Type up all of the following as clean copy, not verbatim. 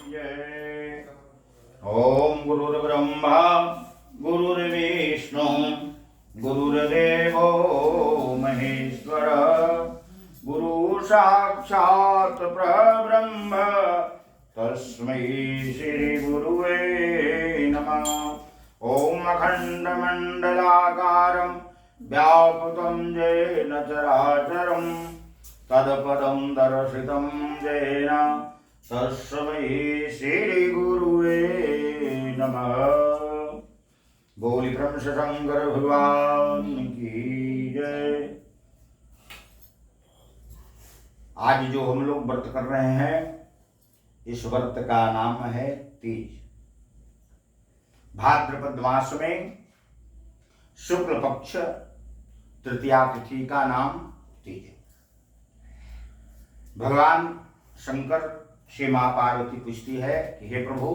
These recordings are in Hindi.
जय। ओम गुरुर्ब्रह्मा गुरुर्विष्णु गुरुर्देवो महेश्वर गुरु साक्षात् परब्रह्म तस्मै श्री गुरुवे नमः। ओम अखंडमंडलाकारं व्याप्तं येन चराचरं तत्पदं दर्शितं येन तस्मै श्री गुरुवे नमः। बोली ब्रह्म शंकर भगवान की जय। आज जो हम लोग व्रत कर रहे हैं, इस व्रत का नाम है तीज। भाद्रपद मास में शुक्ल पक्ष तृतीया तिथि का नाम तीज है। भगवान शंकर से मां पार्वती पूछती है कि हे प्रभु,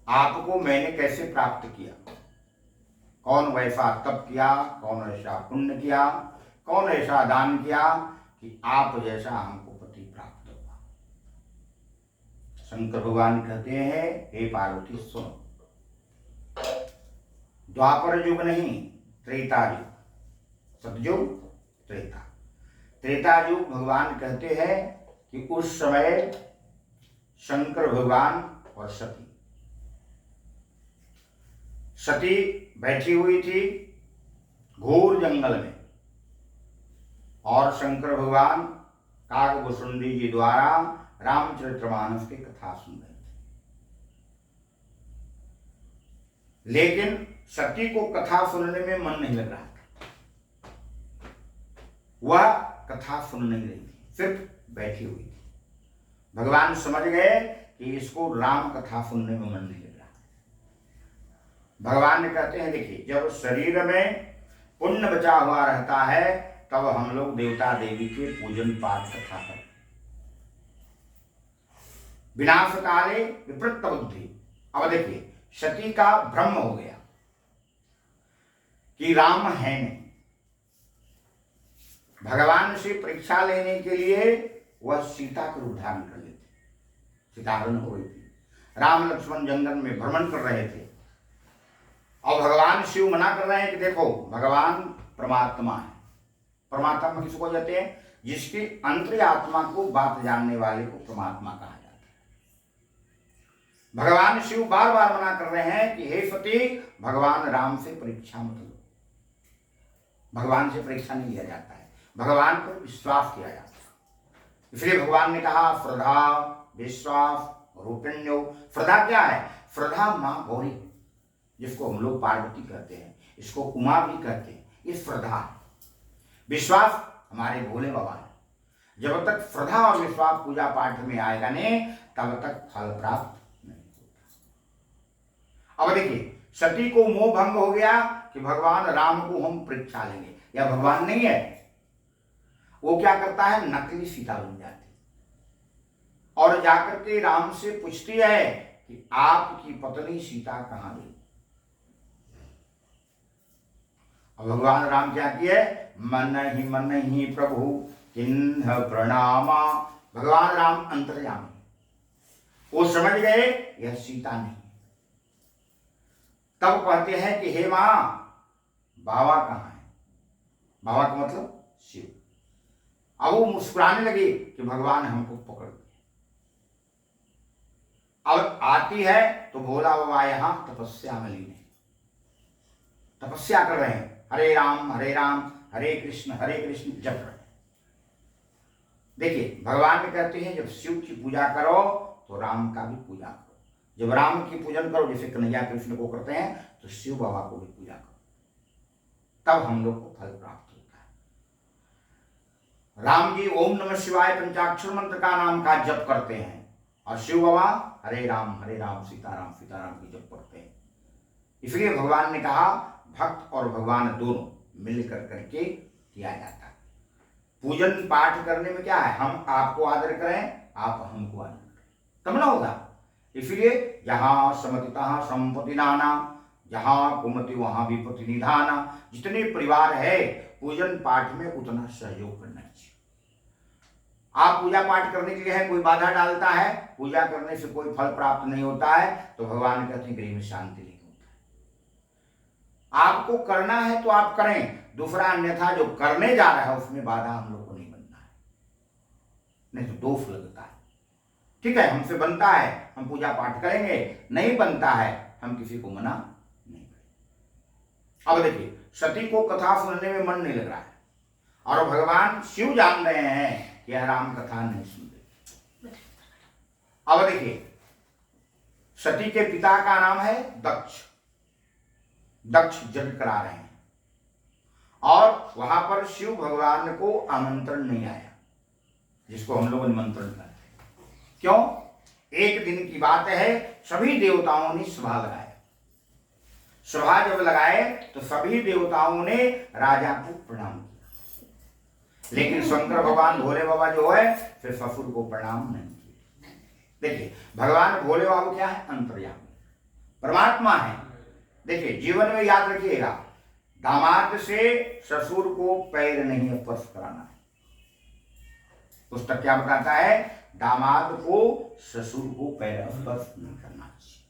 आपको मैंने कैसे प्राप्त किया? कौन वैसा तप किया, कौन ऐसा पुण्य किया, कौन ऐसा दान किया कि आप जैसा हमको पति प्राप्त हुआ? शंकर भगवान कहते हैं, हे पार्वती सुनो, द्वापर युग नहीं, त्रेता युग, सतयुग त्रेता। त्रेता युग भगवान कहते हैं कि उस समय शंकर भगवान और सती बैठी हुई थी घोर जंगल में, और शंकर भगवान काकभूषुंडी जी द्वारा रामचरितमानस की कथा सुन रहे थे। लेकिन सती को कथा सुनने में मन नहीं लग रहा था, वह कथा सुन नहीं रही थी, सिर्फ बैठी हुई थी। भगवान समझ गए कि इसको राम कथा सुनने में मन नहीं लग रहा। भगवान ने कहते हैं, देखिए, जब शरीर में पुण्य बचा हुआ रहता है तब हम लोग देवता देवी के पूजन पाठ कथा करते। विनाश काले विपरीत बुद्धि। अब देखिए, सती का भ्रम हो गया कि राम है नहीं। भगवान से परीक्षा लेने के लिए वह सीता का रूप धारण कर लेते, सीताहरण हो गई थी। राम लक्ष्मण जंगल में भ्रमण कर रहे थे और भगवान शिव मना कर रहे हैं कि देखो, भगवान परमात्मा है। परमात्मा किसको कहते हैं? जिसकी अंतरी आत्मा को बात जानने वाले को परमात्मा कहा जाता है। भगवान शिव बार बार मना कर रहे हैं कि हे सती, भगवान राम से परीक्षा मत लो। भगवान से परीक्षा नहीं लिया जाता है, भगवान पर विश्वास किया जाता है। इसलिए भगवान ने कहा, श्रद्धा विश्वास रूपिण्यो। श्रद्धा क्या है? श्रद्धा माँ गौरी, जिसको हम लोग पार्वती कहते हैं, इसको उमा भी कहते हैं, ये श्रद्धा है। विश्वास हमारे भोले बाबा है। जब तक श्रद्धा और विश्वास पूजा पाठ में आएगा नहीं, तब तक फल प्राप्त नहीं होता। अब देखिए, सती को मोह भंग हो गया कि भगवान राम को हम परीक्षा लेंगे, या भगवान नहीं है। वो क्या करता है? नकली सीता बन जाती और जाकर के राम से पूछती है कि आपकी पत्नी सीता कहां गई? अब भगवान राम क्या किए? मन ही प्रभु किन्ह प्रणामा। भगवान राम अंतर्यामी, वो समझ गए यह सीता नहीं। तब कहते हैं कि हे मां, बाबा कहां है? बाबा का मतलब शिव। अब वो मुस्कुराने लगी कि भगवान हमको पकड़ गए। अब आती है तो भोला बाबा यहां तपस्या में लीन है, तपस्या कर रहे हैं, हरे राम हरे कृष्ण जप रहे हैं। देखिए, भगवान ने कहते हैं, जब शिव की पूजा करो तो राम का भी पूजा करो। जब राम की पूजन करो, जैसे कन्हैया कृष्ण को करते हैं, तो शिव बाबा को भी पूजा करो, तब हम लोग को फल प्राप्त होता है। राम जी ओम नमः शिवाय पंचाक्षर मंत्र का नाम का जप करते हैं, और शिव बाबा हरे राम सीताराम की जप करते हैं। इसलिए भगवान ने कहा, भक्त और भगवान दोनों मिलकर करके किया जाता है। पूजन पाठ करने में क्या है? हम आपको आदर करें, आप हमको आदर करें, तब ना होगा। इसलिए जहां समतितः संपत्ति नाना, जहां कुमति वहां विपत्ति निधाना। जितने परिवार है, पूजन पाठ में उतना सहयोग करना चाहिए। आप पूजा पाठ करने के लिए है, कोई बाधा डालता है, पूजा करने से कोई फल प्राप्त नहीं होता है, तो भगवान कहते हैं गृह में शांति नहीं होता है। आपको करना है तो आप करें, दूसरा अन्यथा जो करने जा रहा है उसमें बाधा हम लोग को नहीं बनना है, नहीं तो दोष लगता है। ठीक है, हमसे बनता है हम पूजा पाठ करेंगे, नहीं बनता है हम किसी को मना नहीं करेंगे। अब देखिए, सती को कथा सुनने में मन नहीं लग रहा है और भगवान शिव जान रहे हैं कि यह राम कथा नहीं सुन रही। अब देखिए, सती के पिता का नाम है दक्ष। दक्ष यज्ञ करा रहे हैं और वहां पर शिव भगवान को आमंत्रण नहीं आया, जिसको हम लोग निमंत्रण करते हैं। क्यों? एक दिन की बात है, सभी देवताओं ने सभा लगाया। सभा जब लगाए तो सभी देवताओं ने राजा को प्रणाम किया, लेकिन शंकर भगवान भोले बाबा जो है फिर ससुर को प्रणाम नहीं किया। देखिए, भगवान भोले बाबा क्या है? अंतर्यामी परमात्मा है। देखिए, जीवन में याद रखिएगा, दामाद से ससुर को पैर नहीं स्पर्श कराना है। पुस्तक क्या बताता है? दामाद को ससुर को पैर स्पर्श नहीं करना चाहिए।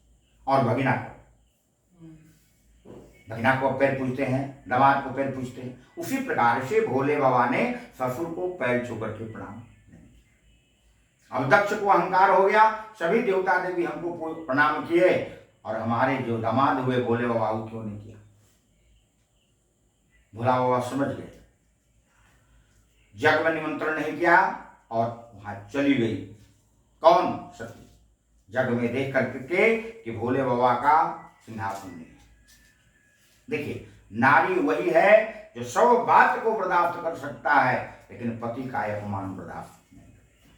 और भगिना को पैर पूजते हैं, दामाद को पैर पूजते हैं। उसी प्रकार से भोले बाबा ने ससुर को पैर छू करके प्रणाम नहीं किया। अब दक्ष को अहंकार हो गया, सभी देवता देवी हमको प्रणाम किए और हमारे जो दामाद हुए भोले बाबा वो क्यों नहीं किया? भोला बाबा समझ गए, जग में निमंत्रण नहीं किया और वहां चली गई। कौन? सती। जग में देख करके कि भोले बाबा का सिंहासन नहीं है। देखिए, नारी वही है जो सब बात को बर्दाश्त कर सकता है, लेकिन पति का अपमान बर्दाश्त नहीं करती।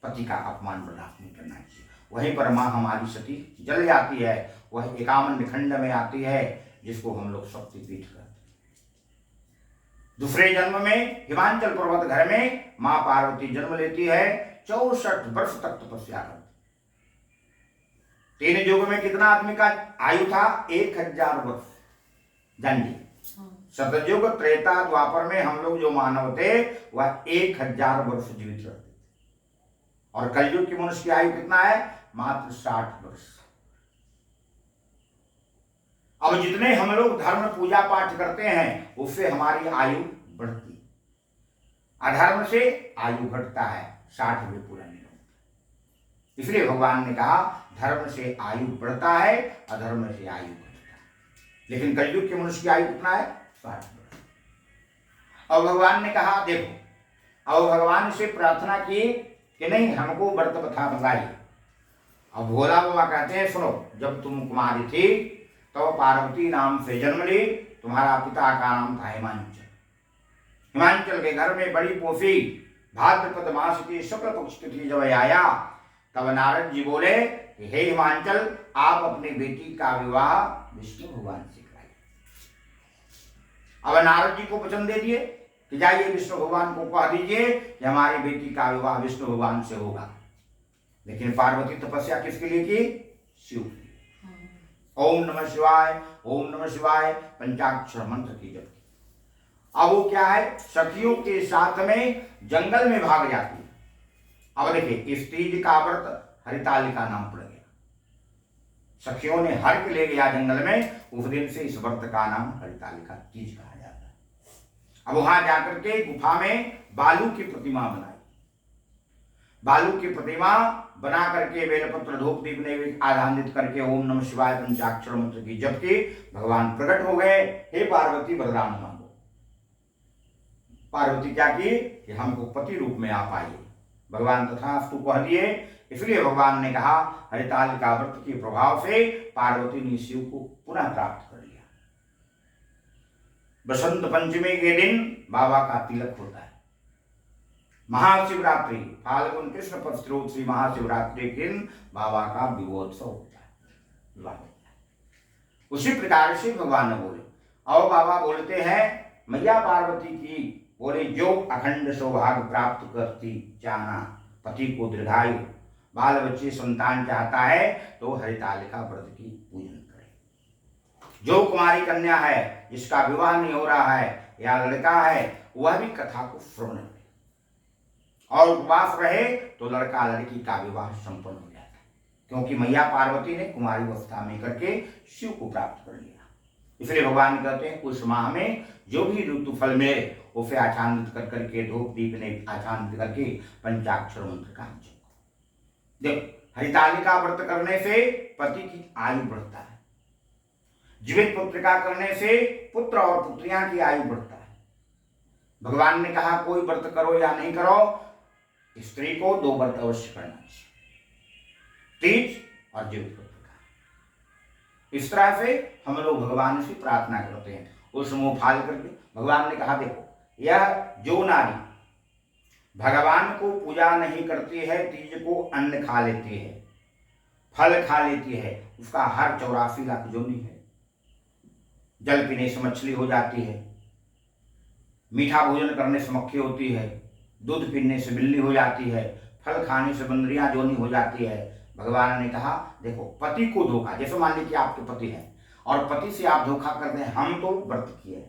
पति का अपमान बर्दाश्त नहीं करना चाहिए। वहीं पर मां हमारी सती जल जाती है, वह 51 खंड में आती है, जिसको हम लोग शक्तिपीठ कहते हैं। दूसरे जन्म में हिमाचल पर्वत घर में मां पार्वती जन्म लेती है, 64 वर्ष तक तपस्या करती। 3 युग में कितना आदमी का आयु था? 1000 वर्ष। जानिए, सतयुग, त्रेता, द्वापर में हम लोग जो मानव थे वह 1000 वर्ष जीवित रहते थे। और कलयुग की मनुष्य की आयु कितना है? मात्र 60 वर्ष। अब जितने हम लोग धर्म पूजा पाठ करते हैं उससे हमारी आयु बढ़ती, अधर्म से आयु घटता है, 60 भी पूरा नहीं होता। इसलिए भगवान ने कहा धर्म से आयु बढ़ता है, अधर्म से आयु घटता है। लेकिन कलयुग के मनुष्य की आयु कितना है? 60 वर्ष। अब भगवान ने कहा देखो, अब भगवान से प्रार्थना की कि नहीं हमको व्रत कथा बताइए। अब भोला बाबा कहते हैं सुनो, जब तुम कुमारी थी तो पार्वती नाम से जन्म ली, तुम्हारा पिता का नाम था हिमांचल। हिमांचल के घर में बड़ी पोसी भाद्रपद मास की शुक्ल पक्ष तिथि जब आया, तब नारद जी बोले कि हे हिमांचल, आप अपनी बेटी का विवाह विष्णु भगवान से कराइए। अब नारद जी को वचन दे दिए कि जाइए विष्णु भगवान को कह दीजिए कि हमारी बेटी का विवाह विष्णु भगवान से होगा। लेकिन पार्वती तपस्या किसके लिए की? शिव की। ओम नमः शिवाय, ओम नमः शिवाय पंचाक्षर मंत्र की जप। अब वो क्या है? सखियों के साथ में जंगल में भाग जाती है। अब देखिए, इस तीज का व्रत हरितालिका नाम पड़ गया। सखियों ने हर के ले गया जंगल में, उस दिन से इस व्रत का नाम हरितालिका तीज कहा जाता है। अब वहां जाकर के गुफा में बालू की प्रतिमा बनाई। बालू की प्रतिमा बना करके बेलपत्र धूप दीप नैवेद्य आधान्वित करके ओम नमः शिवाय पंचाक्षर मंत्र की जप की। भगवान प्रकट हो गए, हे पार्वती वरदान मांगो। पार्वती क्या की कि हमको पति रूप में आप आइए। भगवान तथास्तु कह दिए। इसलिए भगवान ने कहा हरितालिका व्रत के प्रभाव से पार्वती ने शिव को पुनः प्राप्त कर लिया। बसंत पंचमी के दिन बाबा का तिलक होता है। महाशिवरात्रि, फाल्गुन कृष्ण पक्ष श्री महाशिवरात्रि के दिन बाबा का विवोत्सव होता है। उसी प्रकार से भगवान ने बोले, और बाबा बोलते हैं मैया पार्वती की, बोले जो अखंड सौभाग्य प्राप्त करती चाहना, पति को दीर्घायु, बाल बच्चे संतान चाहता है तो हरितालिका व्रत की पूजन करे। जो कुमारी कन्या है जिसका विवाह नहीं हो रहा है या लड़का है, वह भी कथा को श्रवण करे। और उपवास रहे तो लड़का लड़की का विवाह संपन्न हो जाता है, क्योंकि मैया पार्वती ने कुमारी अवस्था में करके शिव को प्राप्त कर लिया। इसलिए भगवान कहते हैं उस माह में जो भी ऋतु फल मिले उसे आच्छादित कर करके धूप दीप ने आच्छादित करके पंचाक्षर मंत्र का देखो, हरितालिका व्रत करने से पति की आयु बढ़ता है, जीवित पुत्रिका करने से पुत्र और पुत्रियां की आयु बढ़ता है। भगवान ने कहा कोई व्रत करो या नहीं करो, स्त्री को 2 व्रत अवश्य करना चाहिए, तीज और जीवित पुत्रिका। इस तरह से हम लोग भगवान से प्रार्थना करते हैं। उस मुंह फाल करके भगवान ने कहा देखो, यह जो नारी भगवान को पूजा नहीं करती है, तीज को अन्न खा लेती है, फल खा लेती है, उसका हर 84 लाख योनि है। जल पीने से मछली हो जाती है, मीठा भोजन करने से मक्खी होती है, दूध पीने से बिल्ली हो जाती है, फल खाने से बंदरियां योनि हो जाती है। भगवान ने कहा देखो, पति को धोखा, जैसे मान लीजिए आपके पति हैं और पति से आप धोखा करते हैं, हम तो व्रत किए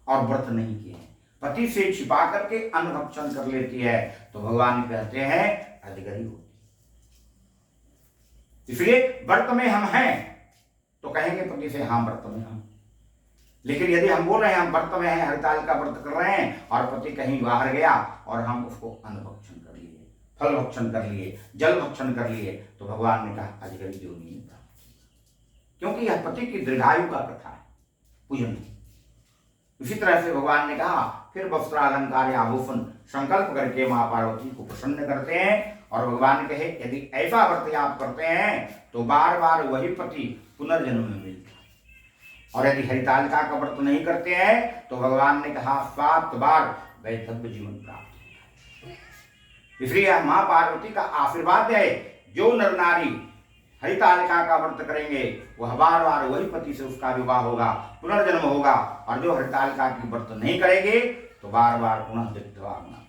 और व्रत नहीं किए, पति से छिपा करके अन्न भक्षण कर लेती है, तो भगवान कहते हैं अधगरी होती। इसलिए व्रत में हम हैं तो कहेंगे पति से हाँ व्रत में हम, लेकिन यदि हम बोल रहे हैं हम व्रत में हैं, हरितालिका व्रत कर रहे हैं और पति कहीं बाहर गया और हम उसको अन्न भक्षण कर लिए, फल भक्षण कर लिए, जल भक्षण कर लिए, तो भगवान ने कहा अजगरी योनि में प्राप्त, क्योंकि यह पति की दीर्घायु का कथा है, पूजन नहीं। इसी तरह से भगवान ने कहा फिर वस्त्र अलंकार आभूषण संकल्प करके मां पार्वती को प्रसन्न करते हैं, और भगवान कहे यदि ऐसा व्रत आप करते हैं तो बार बार वही पति पुनर्जन्म में मिलता है, और यदि हरितालिका का व्रत नहीं करते हैं तो भगवान ने कहा 7 बार वैधव्य जीवन प्राप्त होता है। इसलिए मां पार्वती का आशीर्वाद है, जो नर नारी हरितालिका का व्रत करेंगे वह बार बार वही पति से उसका विवाह होगा, पुनर्जन्म होगा, और जो हरितालिका की व्रत नहीं करेंगे तो बार बार पुनः विधवा होना,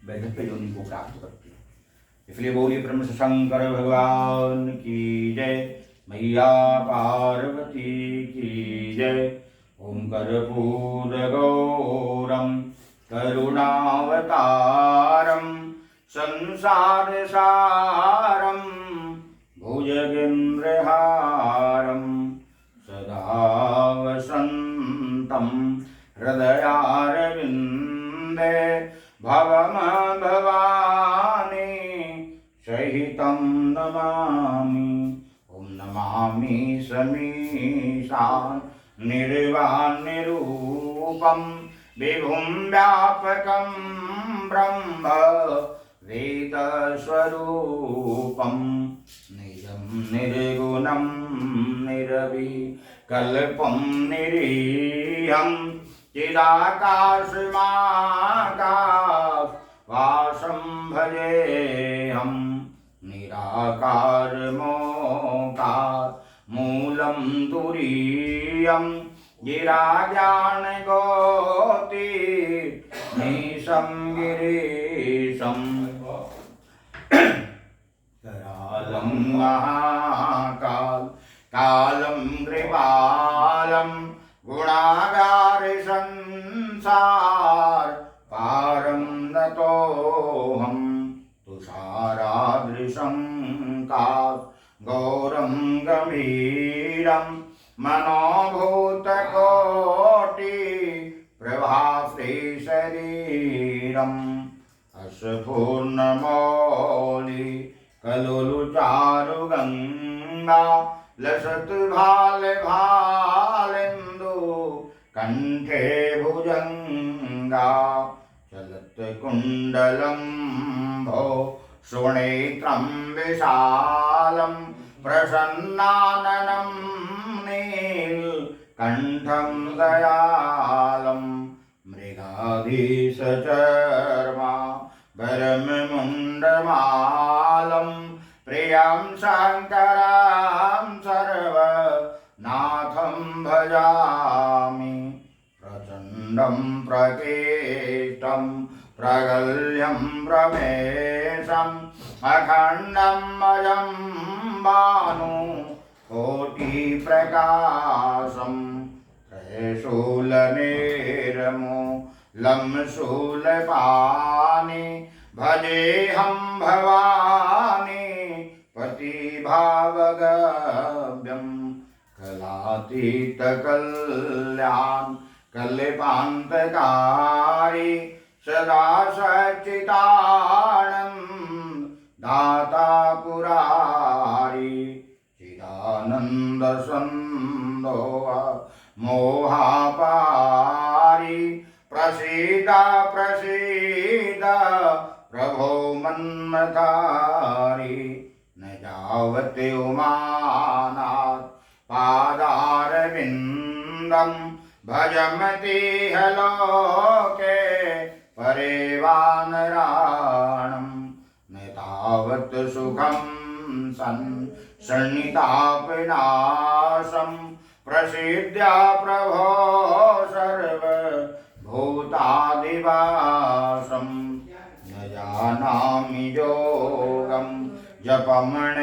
वैधव्य योनि को प्राप्त करती है। इसलिए बोलिए ब्रह्म शंकर भगवान की जय, मैया पार्वती की जय। ओम कर्पूर गौरम करुणावतारम संसार सारम भुजगेन्द्रहारं सदा वसन्तं हृदयारविन्दे भवम भवानी सहितं नमामि। ओम नमामि समीशान निर्वाण निरूपम विभुं व्यापकं ब्रह्म वेद स्वरूपम निजं निर्गुणं निर्विकल्पं निरीहं चिदाकाशमाकाशवासं भजेऽहं निराकारमोकार मूलं तुरीयं गिराज्ञानगोति नीशं गिरीशं करालं महाकाल कालं कृपालं गुणागार संसार पारं नतोऽहं तुषारादृशं काल गौरं गंभीरं मनोभूतकोटि प्रभास्ते शरीरम् अस्फूर्णमौलि कलुलुचारुगंगा लसत भाल भालेन्दु कंठे भुजंगा चलत कुंडलं भो सुनेत्रं विशालं प्रसन्नाननं नीलकण्ठं दयालं मृगाधीशचर्मा भरममुण्डमालं प्रियं शङ्करं सर्वनाथं भजामि। प्रचण्डं प्रकेष्टं प्रगल्यं प्रमेशम् अखण्डम् अजं भानु कोटिप्रकाशं त्रयशूलनेरमो लम्शूलपाणि भजेऽहं भवानी पतिभावगव्यं कलातीतकल्याण कल्पान्तकारी सदा सच्चिदानन्दं दाता पुरारी चिदानन्दसन्दोह मोहापारी प्रसीद प्रसीद प्रभो मन्मथारी न यावत् उमानाथ पादारविन्दं भजमतीह लोके परे वानराणं न तावत् सुखं सन्नितापनाशं प्रसीद्य प्रभो सर्वभूतादिवासं न जानामि योगं जपमणि